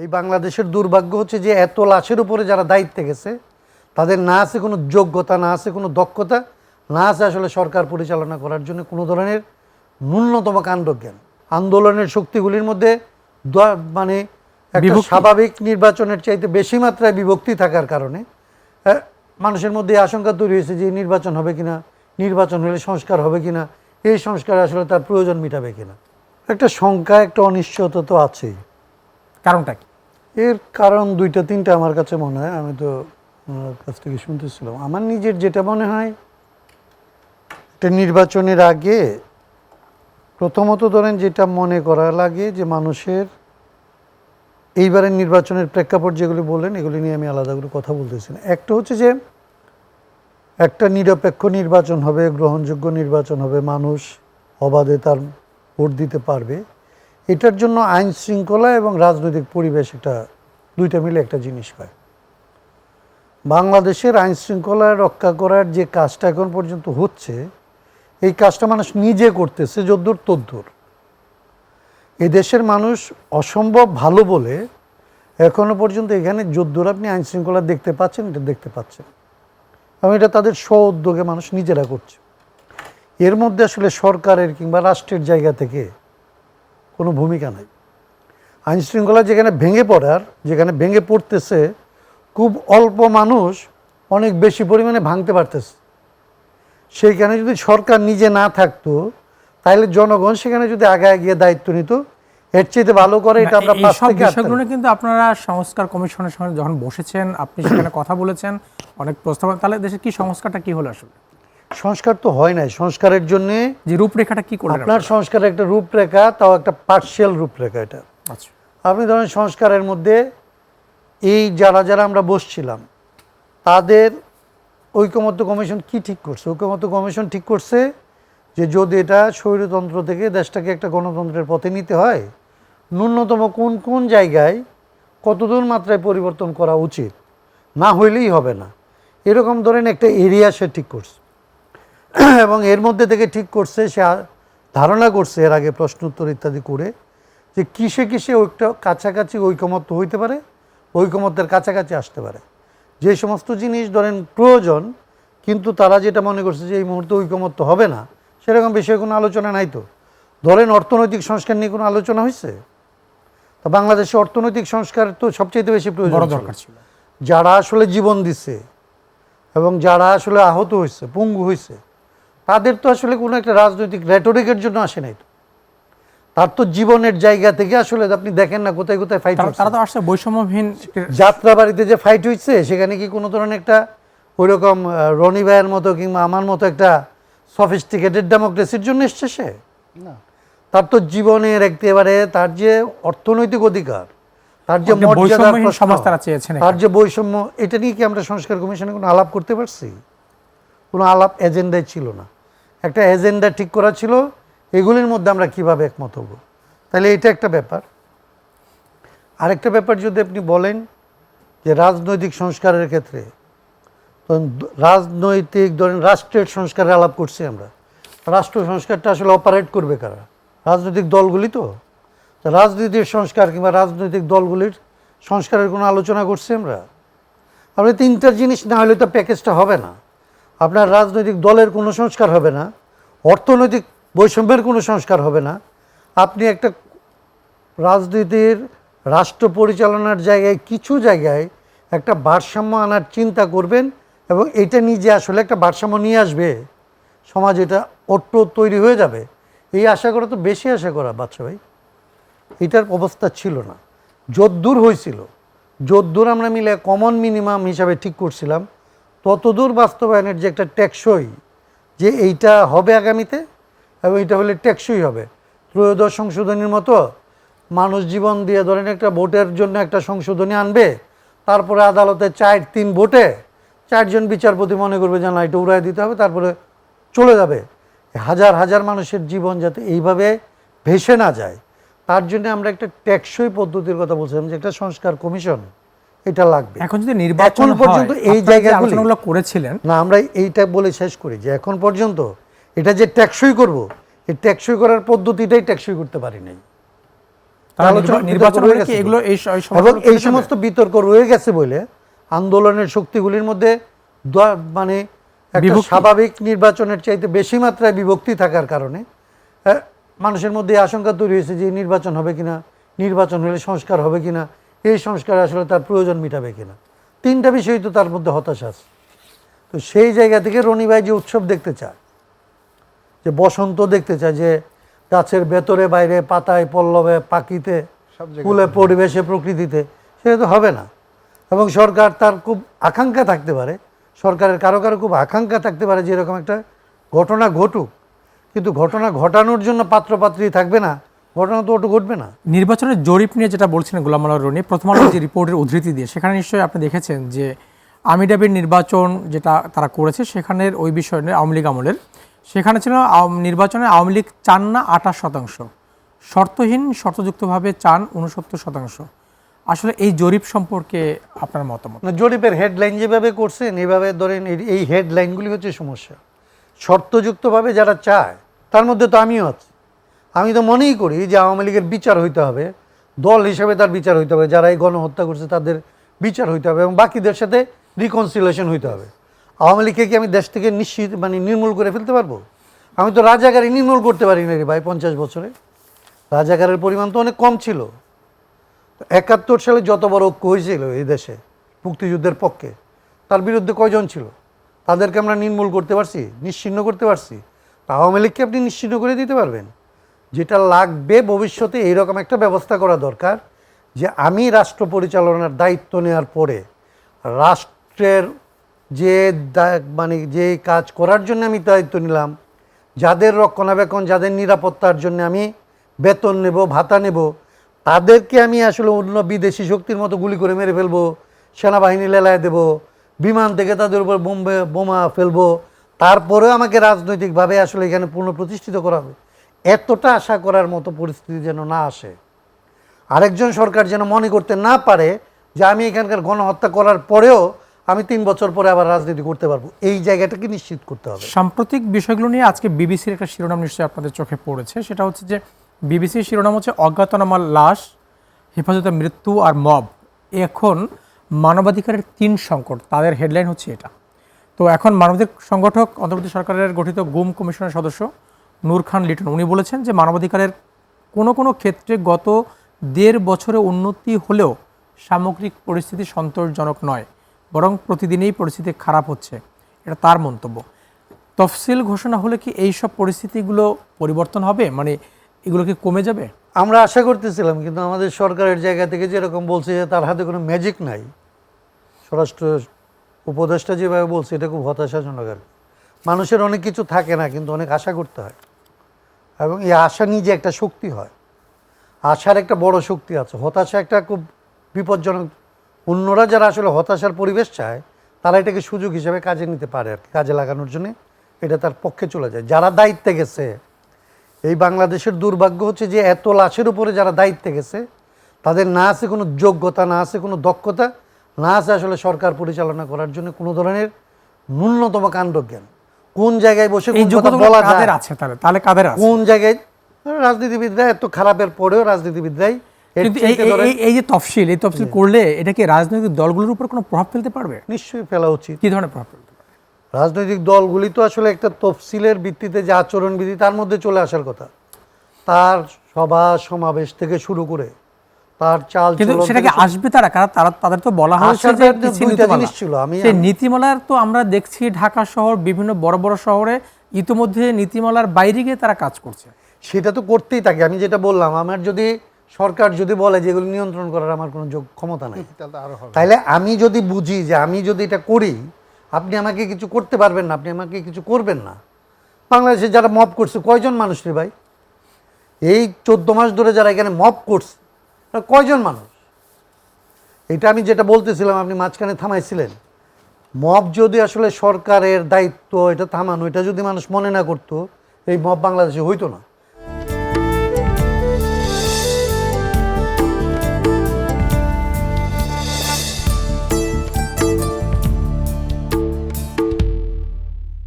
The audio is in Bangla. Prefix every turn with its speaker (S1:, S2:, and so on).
S1: এই বাংলাদেশের দুর্ভাগ্য হচ্ছে যে এত লাশের উপরে যারা দায়িত্বে গেছে তাদের না আছে কোনো যোগ্যতা, না আছে কোনো দক্ষতা, না আছে আসলে সরকার পরিচালনা করার জন্য কোনো ধরনের ন্যূনতম কাণ্ডজ্ঞান। আন্দোলনের শক্তিগুলির মধ্যে মানে একটা স্বাভাবিক নির্বাচনের চাইতে বেশি মাত্রায় বিভক্তি থাকার কারণে মানুষের মধ্যে আশঙ্কা তৈরি হয়েছে যে নির্বাচন হবে কিনা, নির্বাচন হলে সংস্কার হবে কিনা, এই সংস্কার আসলে তার প্রয়োজন মিটাবে কিনা। একটা শঙ্কা, একটা অনিশ্চয়তা তো আছেই।
S2: কারণটা কি?
S1: এর কারণ দুইটা তিনটা আমার কাছে মনে হয়, আমি তো ওনার কাছ থেকে শুনতেছিলাম। আমার নিজের যেটা মনে হয়, একটা নির্বাচনের আগে প্রথমত ধরেন যেটা মনে করা লাগে যে মানুষের এইবারের নির্বাচনের প্রেক্ষাপট যেগুলি বললেন এগুলি নিয়ে আমি আলাদা করে কথা বলতেছি না। একটা হচ্ছে যে একটা নিরপেক্ষ নির্বাচন হবে, গ্রহণযোগ্য নির্বাচন হবে, মানুষ অবাধে তার ভোট দিতে পারবে। এটার জন্য আইন শৃঙ্খলা এবং রাজনৈতিক পরিবেশ একটা দুইটা মিলে একটা জিনিস হয়। বাংলাদেশের আইন শৃঙ্খলা রক্ষা করার যে কাজটা এখন পর্যন্ত হচ্ছে, এই কাজটা মানুষ নিজে করতেছে যদ্দূর তদ্দূর। এদেশের মানুষ অসম্ভব ভালো বলে এখনো পর্যন্ত এখানে যদ্দূর আপনি আইন শৃঙ্খলা দেখতে পাচ্ছেন, এটা দেখতে পাচ্ছেন, এবং এটা তাদের স্ব উদ্যোগে মানুষ নিজেরা করছে। এর মধ্যে আসলে সরকারের কিংবা রাষ্ট্রের জায়গা থেকে কোনো ভূমিকা নাই। আইন শৃঙ্খলা যেখানে ভেঙে পড়ার, যেখানে ভেঙে পড়তেছে, খুব অল্প মানুষ অনেক বেশি পরিমাণে ভাঙতে পারতেছে। সেইখানে যদি সরকার নিজে না থাকতো, তাহলে জনগণ সেখানে যদি আগায় গিয়ে দায়িত্ব নিত, এর চেয়ে ভালো করে এটা আমরা পাশ থেকে
S2: বিষয়গুলো কিন্তু আপনারা সংস্কার কমিশনের সঙ্গে যখন বসেছেন, আপনি সেখানে কথা বলেছেন, অনেক প্রস্তাব, তাহলে দেশের কি সংস্কারটা কি হলো আসলে?
S1: সংস্কার তো হয় নাই। সংস্কারের জন্য
S2: যে রূপরেখাটা কি করলেন
S1: আপনার? সংস্কারের একটা রূপরেখা, তাও একটা পার্শিয়াল রূপরেখা। এটা
S2: আচ্ছা,
S1: আপনি ধরেন সংস্কারের মধ্যে এই যারা যারা আমরা বসছিলাম তাদের ঐকমত্য কমিশন কি ঠিক করছে? ঐকমত্য কমিশন ঠিক করছে যে যদি এটা স্বৈরতন্ত্র থেকে দেশটাকে একটা গণতন্ত্রের পথে নিতে হয়, ন্যূনতম কোন কোন জায়গায় কতদূর মাত্রায় পরিবর্তন করা উচিত, না হইলেই হবে না, এরকম ধরেন একটা এরিয়া সে ঠিক করছে। এবং এর মধ্যে থেকে ঠিক করছে, সে ধারণা করছে এর আগে প্রশ্ন উত্তর ইত্যাদি করে, যে কিসে কিসে ওইটা কাছাকাছি ঐকমত্য হইতে পারে, ঐকমত্যের কাছাকাছি আসতে পারে। যে সমস্ত জিনিস ধরেন প্রয়োজন, কিন্তু তারা যেটা মনে করছে যে এই মুহূর্তে ঐকমত্য হবে না, সেরকম বিষয়ে কোনো আলোচনা নাই। তো ধরেন অর্থনৈতিক সংস্কার নিয়ে কোনো আলোচনা হয়েছে? তা বাংলাদেশে অর্থনৈতিক সংস্কার তো সবচেয়ে বেশি প্রয়োজন দরকার ছিল। যারা আসলে জীবন দিচ্ছে এবং যারা আসলে আহত হয়েছে, পঙ্গু হয়েছে, তাদের তো আসলে কোনো একটা রাজনৈতিক রেটরিকের জন্য আসে নাই। তো তার তো জীবনের জায়গা থেকে আসলে আপনি দেখেন না কোথায় কোথায় ফাইট হচ্ছে।
S2: তারা তো আসলে বৈষম্যহীন
S1: যাত্রাবাড়িতে যে ফাইট হচ্ছে, সেখানে কি কোনো ধরনের একটা ওইরকম রনি ভাইয়ের মতো কিংবা আমার মতো একটা সফিস্টিকেটেড ডেমোক্রেসির জন্য এসছে সে? না, তার তো জীবনের একেবারে তার যে অর্থনৈতিক অধিকার, তার যে মর্যাদার প্রশ্ন, তার যে বৈষম্য, এটা নিয়ে কি আমরা সংস্কার কমিশনে কোনো আলাপ করতে পারছি? কোনো আলাপ এজেন্ডায় ছিল না। একটা এজেন্ডা ঠিক করা ছিল, এগুলির মধ্যে আমরা কিভাবে একমত হব। তাহলে এটা একটা ব্যাপার। আরেকটা ব্যাপার যদি আপনি বলেন যে রাজনৈতিক সংস্কারের ক্ষেত্রে, রাজনৈতিক ধরেন রাষ্ট্রের সংস্কারের আলাপ করছি আমরা। রাষ্ট্র সংস্কারটা আসলে অপারেট করবে কারা? রাজনৈতিক দলগুলি। তো রাজনীতির সংস্কার কিংবা রাজনৈতিক দলগুলির সংস্কারের কোনো আলোচনা করছি আমরা? আপনি তিনটা জিনিস না হলে তো প্যাকেজটা হবে না। আপনার রাজনৈতিক দলের কোনো সংস্কার হবে না, অর্থনৈতিক বৈষম্যের কোনো সংস্কার হবে না, আপনি একটা রাজনীতির রাষ্ট্র পরিচালনার জায়গায় কিছু জায়গায় একটা ভারসাম্য আনার চিন্তা করবেন, এবং এটা নিজে আসলে একটা ভারসাম্য নিয়ে আসবে, সমাজ এটা অট্ট তৈরি হয়ে যাবে, এই আশা করা তো বেশি আশা করা বাচ্চা ভাই। এটার অবস্থা ছিল না। যদ্দূর হয়েছিল, যদ্দূর আমরা মিলে কমন মিনিমাম হিসাবে ঠিক করছিলাম, ততদূর বাস্তবায়নের যে একটা টেকসই, যে এইটা হবে আগামীতে এবং এইটা হলে টেকসই হবে। ত্রয়োদশ সংশোধনীর মতো মানুষ জীবন দিয়ে ধরেন একটা ভোটের জন্য একটা সংশোধনী আনবে, তারপরে আদালতে 4-3 ভোটে 4 জন বিচারপতি মনে করবে যে না এটা উড়াই দিতে হবে, তারপরে চলে যাবে। হাজার হাজার মানুষের জীবন যাতে এইভাবে ভেসে না যায়, তার জন্য আমরা একটা টেকসই পদ্ধতির কথা বলছিলাম, যে একটা সংস্কার কমিশন এটা লাগবে।
S2: এখন যদি নির্বাচন
S1: পর্যন্ত এই জায়গাগুলো
S2: করেছিলেন
S1: না, আমরা এইটা বলে শেষ করি যে এখন পর্যন্ত এটা যে টেকসই করব, এই টেকসই করার পদ্ধতিটাই টেকসই করতে পারি নাই।
S2: তারা
S1: আলোচনা
S2: নির্বাচন
S1: বিতর্ক
S2: হলে
S1: রয়ে
S2: কি
S1: গেছে
S2: এগুলো এই
S1: এবং এই সমস্ত বিতর্ক রয়ে গেছে বলে আন্দোলনের শক্তিগুলির মধ্যে মানে একটা স্বাভাবিক নির্বাচনের চাইতে বেশি মাত্রায় বিভক্তি থাকার কারণে মানুষের মধ্যে আশঙ্কা তৈরি হয়েছে যে নির্বাচন হবে কিনা, নির্বাচন হলে সংস্কার হবে কিনা, এই সংস্কার আসলে তার প্রয়োজন মিটাবে কিনা। তিনটা বিষয় তো তার মধ্যে হতাশা আছে। তো সেই জায়গা থেকে রনি ভাই যে উৎসব দেখতে চায়, যে বসন্ত দেখতে চায়, যে গাছের ভেতরে বাইরে পাতায় পল্লবে পাখিতে ফুলে পরিবেশে প্রকৃতিতে, সেটা তো হবে না। এবং সরকার তার খুব আকাঙ্ক্ষা থাকতে পারে, সরকারের কারো কারো খুব আকাঙ্ক্ষা থাকতে পারে যে এরকম একটা ঘটনা ঘটুক, কিন্তু ঘটনা ঘটানোর জন্য পাত্রপাত্রী থাকবে না, ঘটনা তো ওটা ঘটবে না।
S2: নির্বাচনের জরিপ নিয়ে যেটা বলছিলেন গোলাম মাওলা রনি, প্রথম আলোর যে রিপোর্টের উদ্ধৃতি দিয়ে, সেখানে নিশ্চয়ই আপনি দেখেছেন যে আমিডাবির নির্বাচন যেটা তারা করেছে সেখানের ওই বিষয় নিয়ে আওয়ামী লীগ আমলের, সেখানে ছিল নির্বাচনে আওয়ামী লীগ চান না 28%, শর্তহীন শর্তযুক্তভাবে চান 69%। আসলে এই জরিপ সম্পর্কে আপনার মতামত?
S1: না, জরিপের হেডলাইন যেভাবে করছেন এইভাবে ধরেন, এই হেডলাইনগুলি হচ্ছে সমস্যা। শর্তযুক্তভাবে যারা চায় তার মধ্যে তো আমিও আছি। আমি তো মনেই করি যে আওয়ামী লীগের বিচার হইতে হবে, দল হিসেবে তার বিচার হইতে হবে, যারা এই গণহত্যা করছে তাদের বিচার হইতে হবে এবং বাকিদের সাথে রিকনসিলিয়েশন হইতে হবে। আওয়ামী লীগকে কি আমি দেশ থেকে নিশ্চিত নির্মূল করে ফেলতে পারবো? আমি তো রাজাকারই নির্মূল করতে পারি না রে ভাই। 50 বছরে রাজাকারের পরিমাণ তো অনেক কম ছিল। 71 সালে যত বড় ঐক্য হয়েছিল এই দেশে মুক্তিযুদ্ধের পক্ষে, তার বিরুদ্ধে কয়জন ছিল? তাদেরকে আমরা নির্মূল করতে পারছি, নিশ্চিহ্ন করতে পারছি? আওয়ামী লীগকে আপনি নিশ্চিহ্ন করে দিতে পারবেন? যেটা লাগবে ভবিষ্যতে এইরকম একটা ব্যবস্থা করা দরকার যে আমি রাষ্ট্র পরিচালনার দায়িত্ব নেওয়ার পরে রাষ্ট্রের যে যে কাজ করার জন্য আমি দায়িত্ব নিলাম, যাদের রক্ষণাবেক্ষণ, যাদের নিরাপত্তার জন্য আমি বেতন নেব, ভাতা নেব, তাদেরকে আমি আসলে অন্য বিদেশি শক্তির মতো গুলি করে মেরে ফেলবো, সেনাবাহিনী লেলায় দেব, বিমান থেকে তাদের উপর বোমা ফেলবো, তারপরেও আমাকে রাজনৈতিকভাবে আসলে এখানে পুনঃপ্রতিষ্ঠিত করা হবে, এতটা আশা করার মতো পরিস্থিতি যেন না আসে। আরেকজন সরকার যেন মনে করতে না পারে যে আমি এখানকার গণহত্যা করার পরেও আমি 3 বছর পরে আবার রাজনীতি করতে পারবো। এই জায়গাটাকে নিশ্চিত করতে হবে।
S2: সাম্প্রতিক বিষয়গুলো নিয়ে আজকে বিবিসির একটা শিরোনাম নিশ্চয়ই আপনাদের চোখে পড়েছে, সেটা হচ্ছে যে বিবিসির শিরোনাম হচ্ছে অজ্ঞাতনামা লাশ, হেফাজতে মৃত্যু আর মব, এখন মানবাধিকারের 3 সংকট। তাদের হেডলাইন হচ্ছে এটা। তো এখন মানবাধিকার সংগঠক অন্তর্বর্তী সরকারের গঠিত গুম কমিশনের সদস্য নূর খান লিটন উনি বলেছেন যে মানবাধিকারের কোনো কোনো ক্ষেত্রে গত 1.5 বছরে উন্নতি হলেও সামগ্রিক পরিস্থিতি সন্তোষজনক নয়, বরং প্রতিদিনই পরিস্থিতি খারাপ হচ্ছে, এটা তার মন্তব্য। তফসিল ঘোষণা হলে কি এই সব পরিস্থিতিগুলো পরিবর্তন হবে, মানে এগুলো কি কমে যাবে?
S1: আমরা আশা করতেছিলাম, কিন্তু আমাদের সরকারের জায়গা থেকে যেরকম বলছে যে তার হাতে কোনো ম্যাজিক নাই, স্বরাষ্ট্র উপদেষ্টা যেভাবে বলছে, এটা খুব হতাশাজনক। আর মানুষের অনেক কিছু থাকে না, কিন্তু অনেক আশা করতে হয় এবং এই আশা নিজে একটা শক্তি হয়। আশার একটা বড় শক্তি আছে, হতাশা একটা খুব বিপজ্জনক। অন্যরা যারা আসলে হতাশার পরিবেশ চায় তারা এটাকে সুযোগ হিসেবে কাজে নিতে পারে, আর কাজে লাগানোর জন্য এটা তার পক্ষে চলে যায়। যারা দায়িত্বে গেছে, এই বাংলাদেশের দুর্ভাগ্য হচ্ছে যে এত লাশের উপরে যারা দায়িত্বে গেছে তাদের না আছে কোনো যোগ্যতা, না আছে কোনো দক্ষতা, না আছে আসলে সরকার পরিচালনা করার জন্য কোনো ধরনের ন্যূনতম কাণ্ডজ্ঞান। কোন জায়গায় বসে কোন কথা বলা যায়
S2: আছে, তাহলে কাদের আছে?
S1: কোন জায়গায় রাজনীতিবিদরা, এত খারাপের পরেও রাজনীতিবিদরাই।
S2: কিন্তু এই যে তফসিল, এই তফসিল করলে এটা কি রাজনৈতিক দলগুলোর উপর কোনো প্রভাব ফেলতে পারবে?
S1: নিশ্চয়ই ফেলা উচিত।
S2: কি ধরনের প্রভাব ফেলতে পারবে?
S1: রাজনৈতিক দলগুলি তো আসলে একটা তফসিলের ভিত্তিতে যে আচরণবিধি তার মধ্যে চলে আসার কথা, তার সভা সমাবেশ থেকে শুরু করে তার চাল
S2: কিন্তু সেটাকে আসবে তারা, কারণ তাদের তো বলা হয়েছে যে
S1: দুইটা জিনিস ছিল।
S2: সেই নীতিমালার তো আমরা দেখছি ঢাকা শহর বিভিন্ন বড় বড় শহরে ইতিমধ্যে নীতিমালার বাইরে গিয়ে তারা কাজ করছে।
S1: সেটা তো করতেই থাকে। আমি যেটা বললাম, আমার যদি সরকার যদি বলে যে এগুলো নিয়ন্ত্রণ করার আমার কোনো ক্ষমতা নাই, তাইলে আমি যদি বুঝি যে আমি যদি এটা করি আপনি আমাকে কিছু করতে পারবেন না, আপনি আমাকে কিছু করবেন না। বাংলাদেশে যারা মব করছে কয়জন মানুষ রে ভাই? এই 14 মাস ধরে যারা এখানে মব করছে কয়জন মানুষ? এটা আমি যেটা বলতেছিলাম, আপনি মাঝখানে থামাইছিলেন। মব যদি আসলে সরকারের দায়িত্ব এটা থামানো, এটা যদি মানুষ মনে না করতো, এই মব বাংলাদেশে হইতো না।